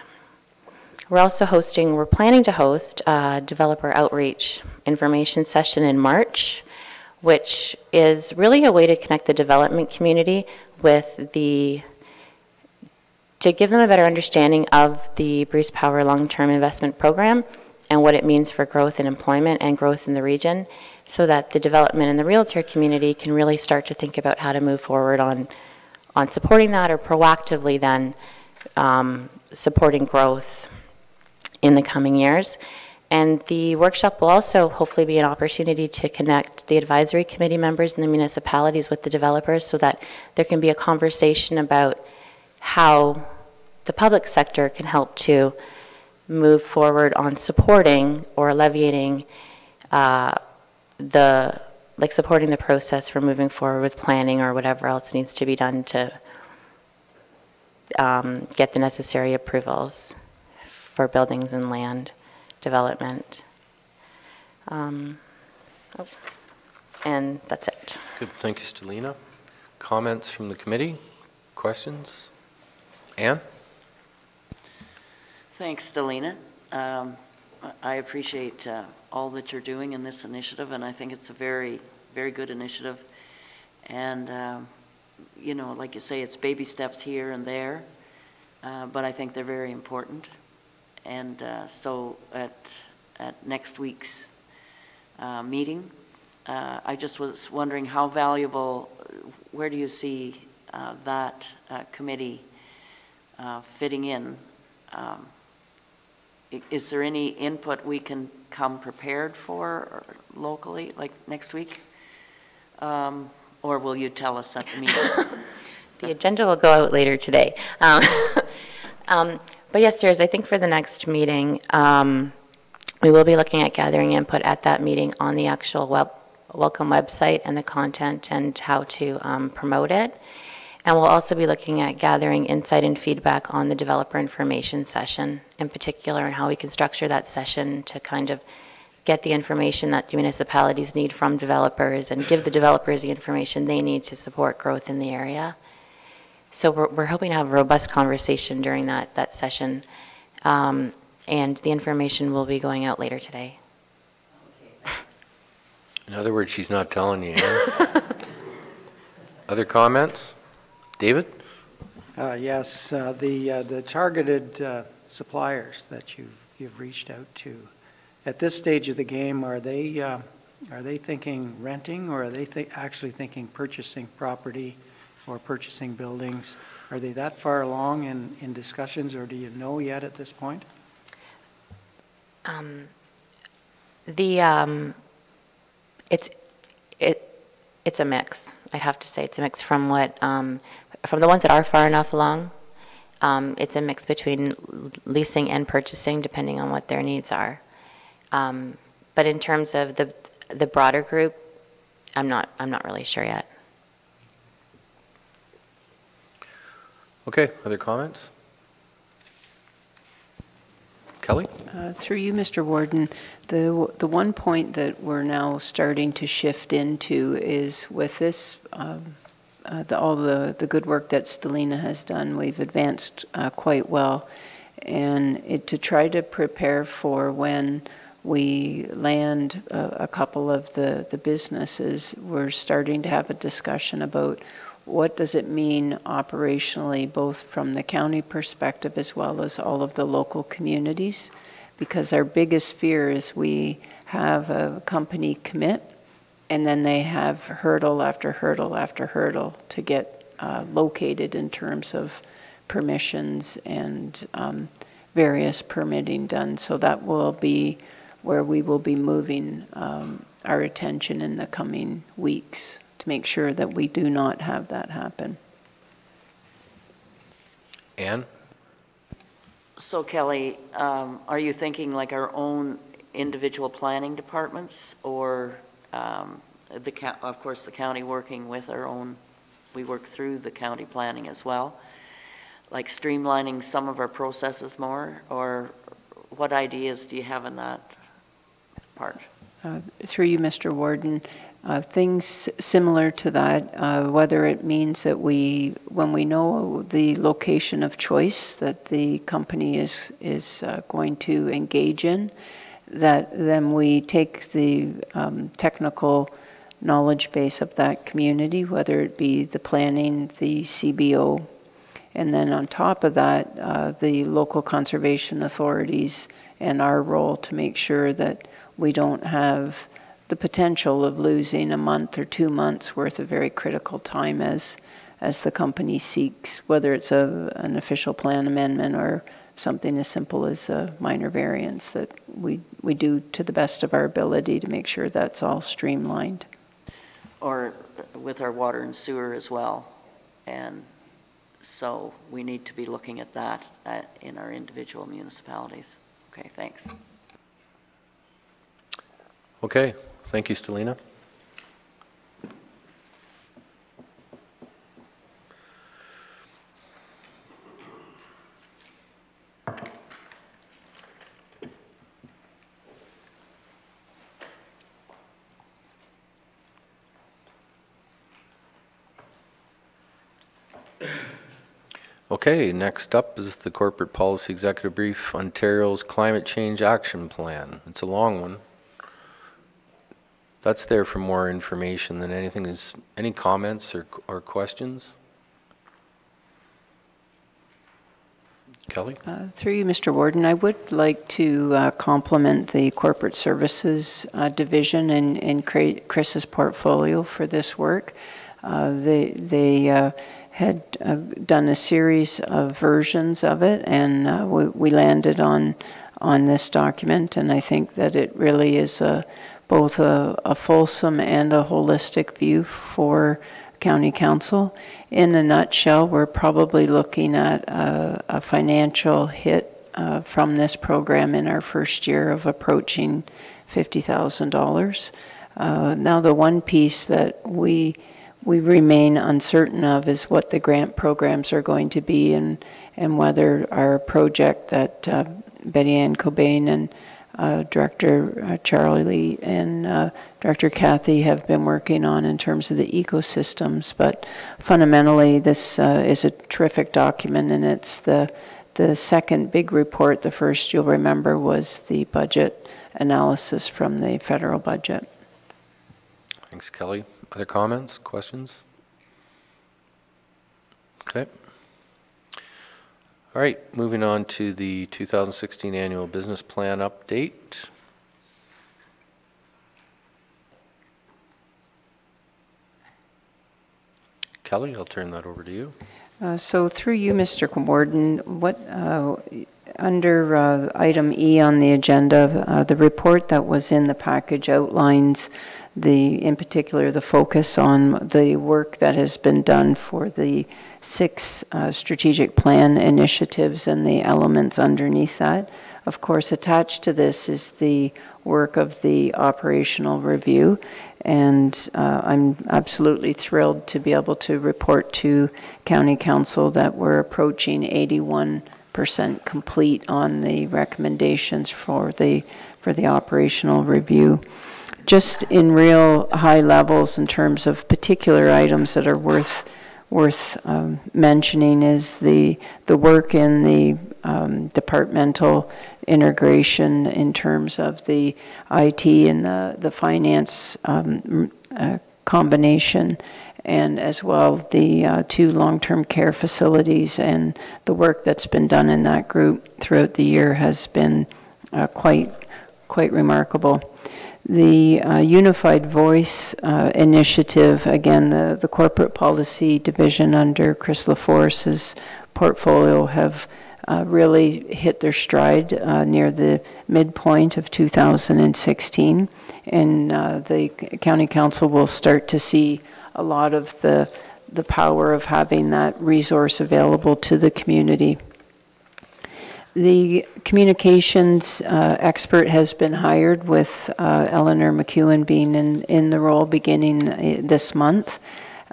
we're planning to host a developer outreach information session in March, which is really a way to connect the development community to give them a better understanding of the Bruce Power long-term investment program and what it means for growth in employment and growth in the region, so that the development and the realtor community can really start to think about how to move forward on supporting that, or proactively then supporting growth in the coming years. And the workshop will also hopefully be an opportunity to connect the advisory committee members and the municipalities with the developers, so that there can be a conversation about how the public sector can help to move forward on supporting or alleviating supporting the process for moving forward with planning or whatever else needs to be done to get the necessary approvals for buildings and land development. And that's it. Good, thank you, Stelina. Comments from the committee? Questions? Anne? Thanks, Stelina. I appreciate all that you're doing in this initiative, and I think it's a very, very good initiative. And, you know, like you say, it's baby steps here and there, but I think they're very important. And so at next week's meeting, I just was wondering how valuable, where do you see that committee fitting in? Is there any input we can come prepared for locally, like next week? Or will you tell us at the meeting? The agenda will go out later today. But yes, there is. I think for the next meeting, we will be looking at gathering input at that meeting on the actual welcome website and the content and how to promote it. And we'll also be looking at gathering insight and feedback on the developer information session in particular, and how we can structure that session to kind of get the information that municipalities need from developers and give the developers the information they need to support growth in the area. So we're hoping to have a robust conversation during that session. And the information will be going out later today. In other words, she's not telling you. Other comments? David? Yes, the targeted suppliers that you've reached out to, at this stage of the game, are they thinking renting, or are they actually thinking purchasing property or purchasing buildings? Are they that far along in discussions, or do you know yet at this point? It's a mix. I'd have to say it's a mix from what from the ones that are far enough along. It's a mix between leasing and purchasing, depending on what their needs are. But in terms of the broader group, I'm not really sure yet. Okay, other comments? Kelly? Through you, Mr. Warden, the one point that we're now starting to shift into is with this, all the good work that Stelina has done, we've advanced quite well. And to try to prepare for when we land a couple of the businesses, we're starting to have a discussion about what does it mean operationally, both from the county perspective as well as all of the local communities? Because our biggest fear is we have a company commit, and then they have hurdle after hurdle after hurdle to get located in terms of permissions and various permitting done. So that will be where we will be moving our attention in the coming weeks, to make sure that we do not have that happen. Ann? So Kelly, are you thinking like our own individual planning departments, or of course the county working with our own, we work through the county planning as well, like streamlining some of our processes more, or what ideas do you have in that part? Through you, Mr. Warden, things similar to that, whether it means that when we know the location of choice that the company is going to engage in, that then we take the technical knowledge base of that community, whether it be the planning, the CBO, and then on top of that, the local conservation authorities and our role to make sure that we don't have the potential of losing a month or 2 months worth of very critical time as the company seeks, whether it's an official plan amendment or something as simple as a minor variance, that we do to the best of our ability to make sure that's all streamlined. Or with our water and sewer as well. And so we need to be looking at that in our individual municipalities. Okay, thanks. Okay, thank you, Stelina. Okay, next up is the Corporate Policy Executive Brief, Ontario's Climate Change Action Plan. It's a long one. That's there for more information than anything. Is any comments or questions? Kelly? Through you, Mr. Warden, I would like to compliment the Corporate Services Division and Chris's portfolio for this work. They had done a series of versions of it, and we landed on this document, and I think that it really is both a fulsome and a holistic view for County Council. In a nutshell, we're probably looking at a financial hit from this program in our first year of approaching $50,000. Now, the one piece that we remain uncertain of is what the grant programs are going to be, and whether our project that Betty Ann Cobain and Director Charlie and Director Kathy have been working on in terms of the ecosystems. But fundamentally, this is a terrific document, and it's the second big report. The first, you'll remember, was the budget analysis from the federal budget. Thanks, Kelly. Other comments, questions? Okay. All right, moving on to the 2016 annual business plan update. Kelly, I'll turn that over to you. So through you, Mr. Warden, what under item E on the agenda, the report that was in the package outlines in particular, the focus on the work that has been done for the 6 strategic plan initiatives and the elements underneath that. Of course, attached to this is the work of the operational review, and I'm absolutely thrilled to be able to report to County Council that we're approaching 81% complete on the recommendations for the operational review. Just in real high levels in terms of particular items that are worth mentioning is the work in the departmental integration in terms of the IT and the finance combination, and as well the 2 long-term care facilities, and the work that's been done in that group throughout the year has been quite remarkable. The Unified Voice initiative, again, the corporate policy division under Chris LaForce's portfolio have really hit their stride near the midpoint of 2016, and the County Council will start to see a lot of the power of having that resource available to the community. The communications expert has been hired, with Eleanor McEwen being in the role beginning this month.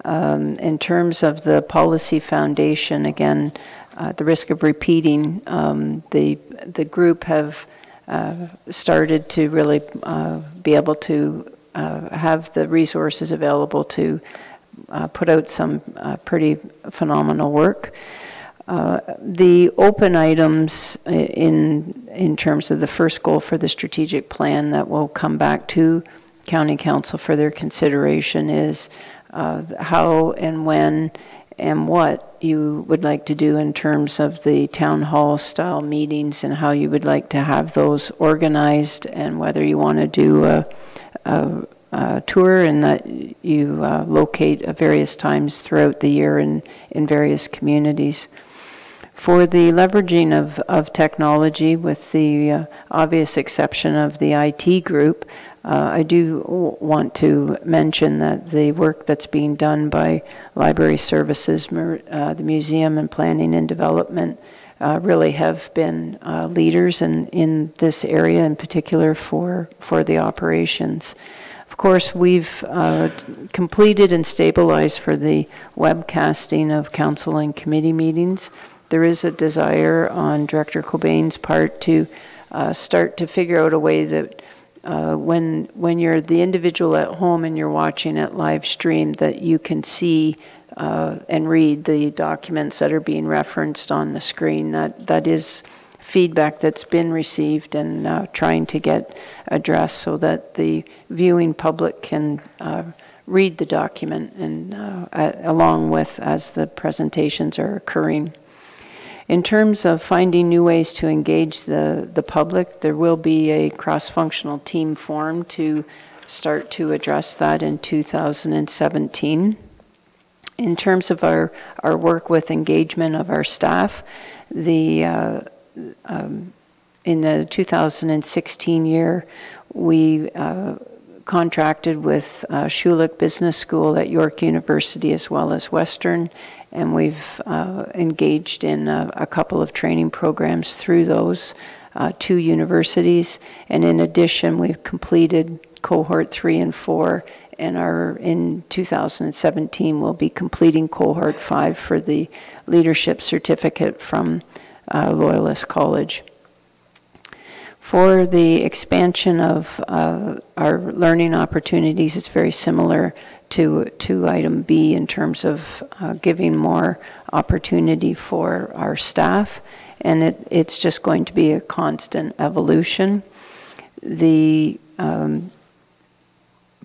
In terms of the policy foundation, again, at the risk of repeating, the group have started to really be able to have the resources available to put out some pretty phenomenal work. The open items in terms of the first goal for the strategic plan that will come back to County Council for their consideration is how and when and what you would like to do in terms of the town hall style meetings and how you would like to have those organized, and whether you want to do a tour and that you locate at various times throughout the year in various communities. For the leveraging of technology, with the obvious exception of the IT group, I do want to mention that the work that's being done by Library Services, the Museum, and Planning and Development really have been leaders in this area, in particular for the operations. Of course, we've completed and stabilized for the webcasting of council and committee meetings. There is a desire on Director Cobain's part to start to figure out a way that when you're the individual at home and you're watching it live stream, that you can see and read the documents that are being referenced on the screen. That is feedback that's been received and trying to get addressed so that the viewing public can read the document and along with as the presentations are occurring. In terms of finding new ways to engage the public, there will be a cross-functional team formed to start to address that in 2017. In terms of our work with engagement of our staff, in the 2016 year, we contracted with Schulich Business School at York University as well as Western, and we've engaged in a couple of training programs through those 2 universities. And in addition, we've completed cohort 3 and 4, and in 2017 we'll be completing cohort 5 for the leadership certificate from Loyalist College. For the expansion of our learning opportunities, it's very similar to item B in terms of giving more opportunity for our staff, and it's just going to be a constant evolution. The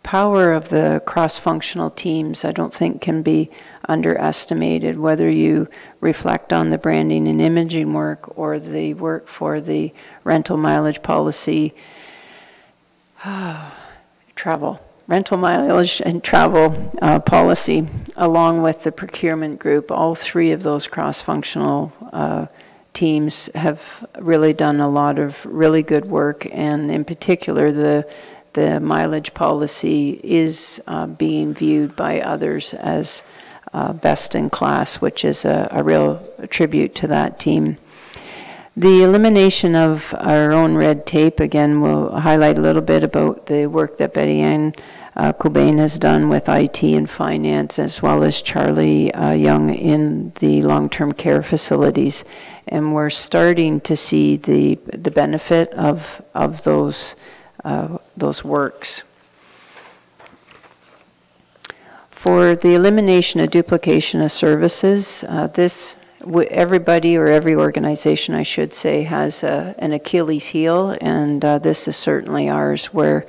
power of the cross-functional teams, I don't think, can be underestimated, whether you reflect on the branding and imaging work or the work for the rental mileage policy, rental mileage and travel policy, along with the procurement group. All 3 of those cross-functional teams have really done a lot of really good work, and in particular the mileage policy is being viewed by others as best in class, which is a real tribute to that team. The elimination of our own red tape, again, we'll highlight a little bit about the work that Betty Ann Cobain has done with IT and finance, as well as Charlie Young in the long-term care facilities. And we're starting to see the benefit of those works. For the elimination of duplication of services, everybody, or every organization I should say, has an Achilles heel, and this is certainly ours, where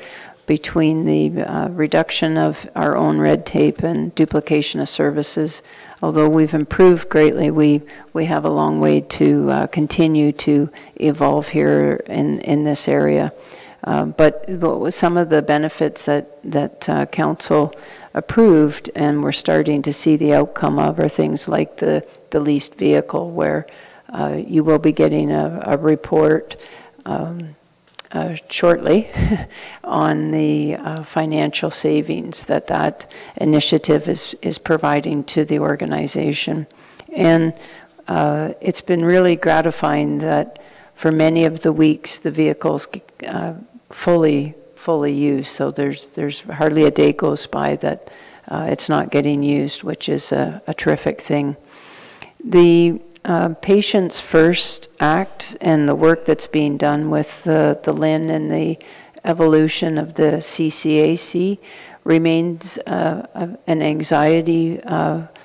between the reduction of our own red tape and duplication of services, although we've improved greatly, we have a long way to continue to evolve here in this area. But with some of the benefits that Council approved, and we're starting to see the outcome of, are things like the leased vehicle, where you will be getting a report shortly on the financial savings that initiative is providing to the organization. And it's been really gratifying that for many of the weeks the vehicles fully used, so there's hardly a day goes by that it's not getting used, which is a terrific thing. The Patients First Act and the work that's being done with the LIN and the evolution of the CCAC remains an anxiety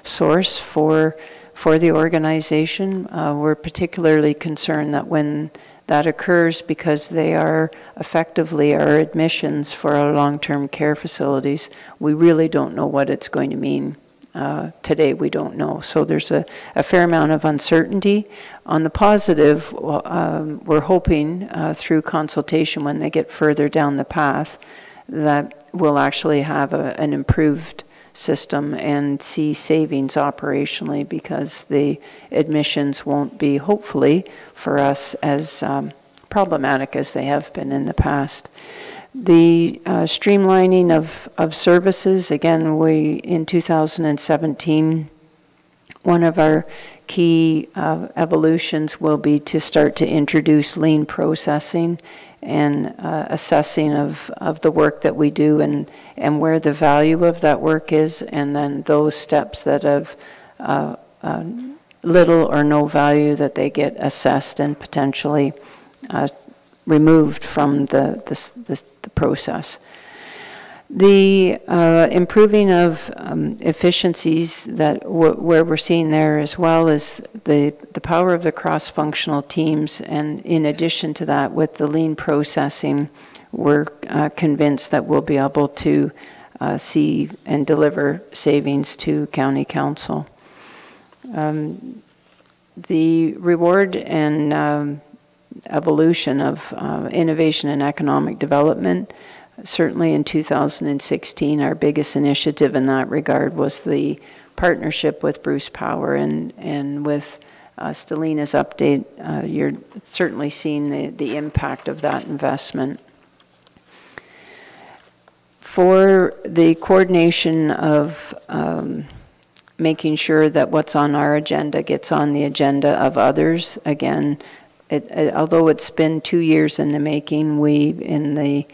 source for the organization. We're particularly concerned that when that occurs, because they are effectively our admissions for our long-term care facilities, we really don't know what it's going to mean. Today we don't know. So there's a fair amount of uncertainty. On the positive, we're hoping through consultation, when they get further down the path, that we'll actually have an improved system and see savings operationally, because the admissions won't be, hopefully, for us as problematic as they have been in the past. The streamlining of services, again, in 2017, one of our key evolutions will be to start to introduce lean processing and assessing of the work that we do and where the value of that work is, and then those steps that have little or no value, that they get assessed and potentially removed from the process. The improving of efficiencies, where we're seeing there, as well as the power of the cross-functional teams, and in addition to that, with the lean processing, we're convinced that we'll be able to see and deliver savings to County Council. The reward and evolution of innovation and economic development. Certainly in 2016, our biggest initiative in that regard was the partnership with Bruce Power, and with Stelina's update, you're certainly seeing the impact of that investment. For the coordination of making sure that what's on our agenda gets on the agenda of others, again, although it's been 2 years in the making, we, in the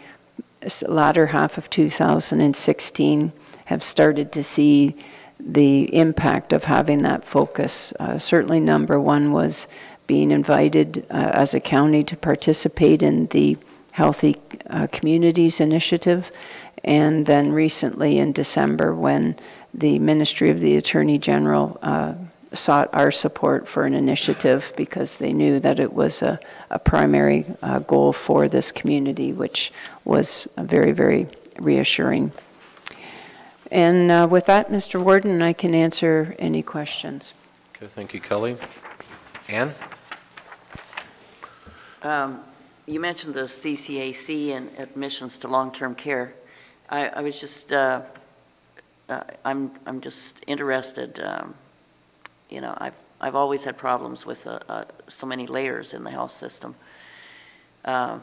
latter half of 2016, have started to see the impact of having that focus. Certainly number one was being invited as a county to participate in the Healthy Communities Initiative, and then recently in December when the Ministry of the Attorney General sought our support for an initiative because they knew that it was a primary goal for this community, which was very, very reassuring. And with that, Mr. Warden, I can answer any questions. Okay, thank you, Kelly. Ann? You mentioned the CCAC and admissions to long-term care. I was just, I'm just interested. You know, I've always had problems with so many layers in the health system, so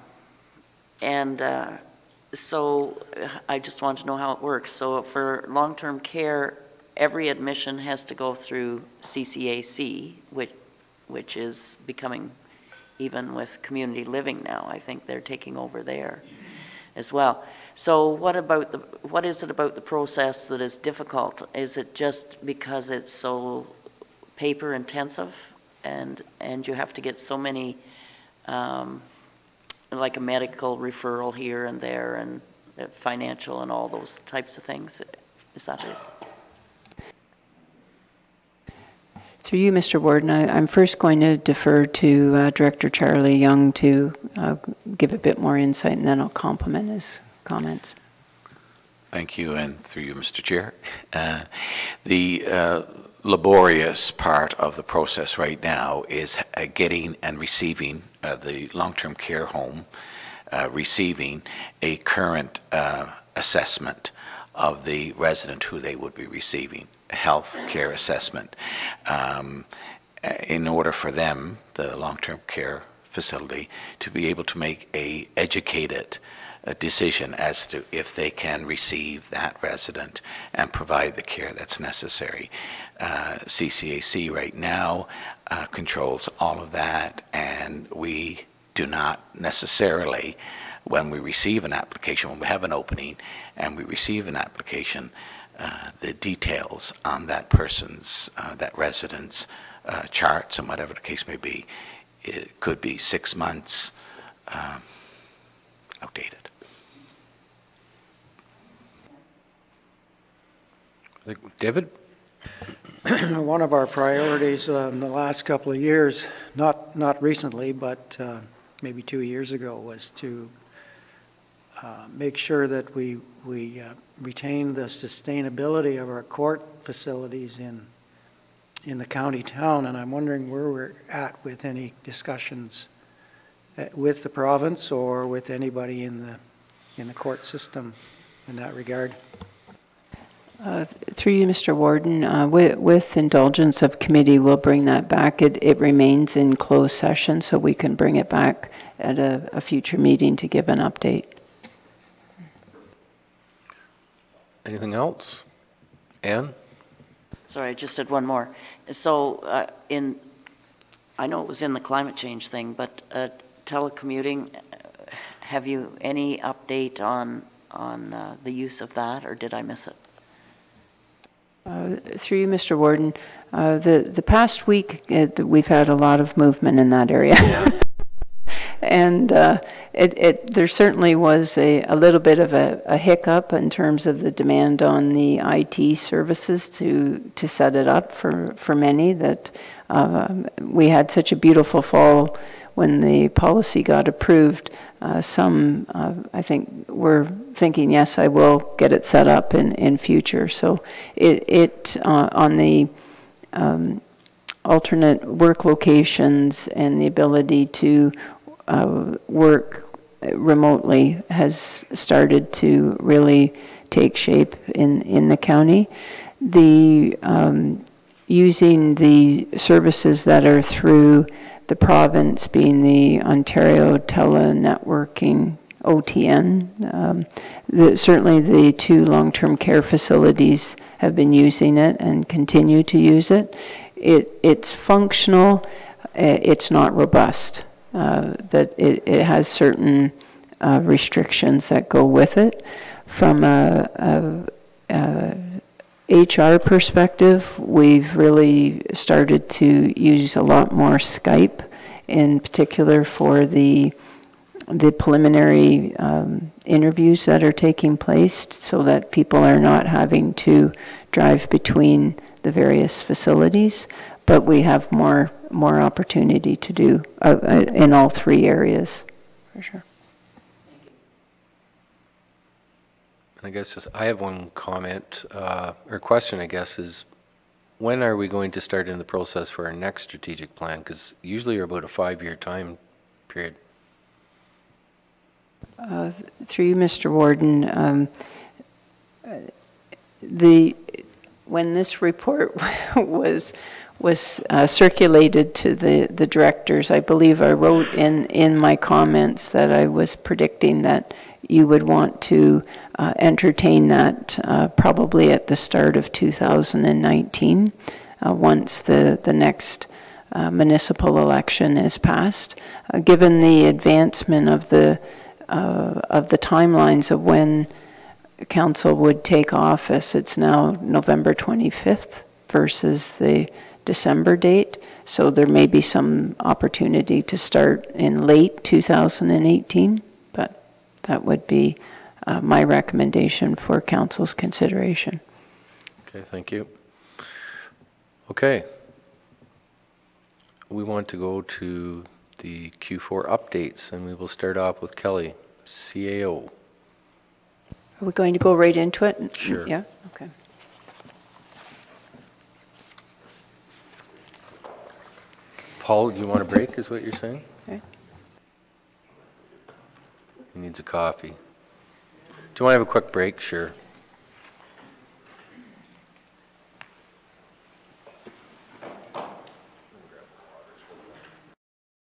I just want to know how it works. So for long-term care, every admission has to go through CCAC, which is becoming, even with community living now, I think they're taking over there as well. So what is it about the process that is difficult? Is it just because it's so paper intensive and you have to get so many, like a medical referral here and there and financial and all those types of things? Is that it? Through you, Mr. Warden, I'm first going to defer to Director Charlie Young to give a bit more insight, and then I'll complement his comments. Thank you, and through you, Mr. Chair. The laborious part of the process right now is getting and receiving the long-term care home, receiving a current assessment of the resident who they would be receiving, a health care assessment, in order for them, the long-term care facility, to be able to make a educated decision as to if they can receive that resident and provide the care that's necessary. CCAC right now controls all of that, and we do not necessarily, when we receive an application, when we have an opening and we receive an application, the details on that person's, that resident's charts and whatever the case may be, it could be 6 months outdated. David? One of our priorities in the last couple of years, not recently, but maybe 2 years ago, was to make sure that we retain the sustainability of our court facilities in the county town, and I'm wondering where we're at with any discussions with the province or with anybody in the court system in that regard. Through you, Mr. Warden, with indulgence of committee, we'll bring that back. It remains in closed session, so we can bring it back at a future meeting to give an update. Anything else? Ann? Sorry, I just had one more. So I know it was in the climate change thing, but telecommuting, have you any update on the use of that, or did I miss it? Through you, Mr. Warden, the past week we've had a lot of movement in that area. Yeah. And there certainly was a little bit of a hiccup in terms of the demand on the IT services to set it up for many, that we had such a beautiful fall when the policy got approved. Some, I think, were thinking, yes, I will get it set up in future. So it on the alternate work locations and the ability to work remotely has started to really take shape in the county. The using the services that are through the province, being the Ontario Telenetworking OTN. Certainly the 2 long-term care facilities have been using it and continue to use it. It's functional, it's not robust. That it has certain restrictions that go with it. From a HR perspective, we've really started to use a lot more Skype, in particular for the preliminary interviews that are taking place, so that people are not having to drive between the various facilities. But we have more opportunity to do in all 3 areas, for sure. I guess I have one comment, or question, I guess, is when are we going to start in the process for our next strategic plan? Because usually you're about a 5-year time period. Through you, Mr. Warden, when this report was circulated to the directors, I believe I wrote in my comments that I was predicting that you would want to entertain that probably at the start of 2019, once the next municipal election is passed. Given the advancement of the timelines of when council would take office, it's now November 25th versus the December date, so there may be some opportunity to start in late 2018, but that would be my recommendation for council's consideration. Okay, thank you. Okay. We want to go to the Q4 updates, and we will start off with Kelly, CAO. Are we going to go right into it? Sure. Yeah, okay. Paul, do you want a break, is what you're saying? Okay. He needs a coffee. Do you want to have a quick break? Sure.